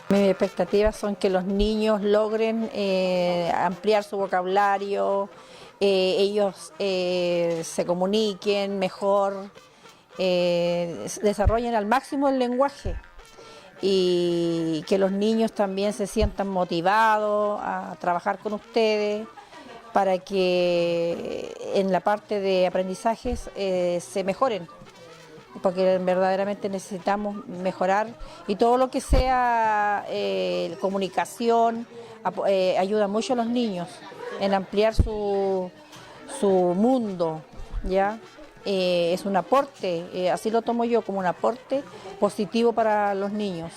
Mis expectativas son que los niños logren ampliar su vocabulario, ellos se comuniquen mejor, desarrollen al máximo el lenguaje y que los niños también se sientan motivados a trabajar con ustedes para que en la parte de aprendizajes se mejoren, porque verdaderamente necesitamos mejorar y todo lo que sea comunicación ayuda mucho a los niños en ampliar su mundo, ¿ya? Es un aporte, así lo tomo yo, como un aporte positivo para los niños.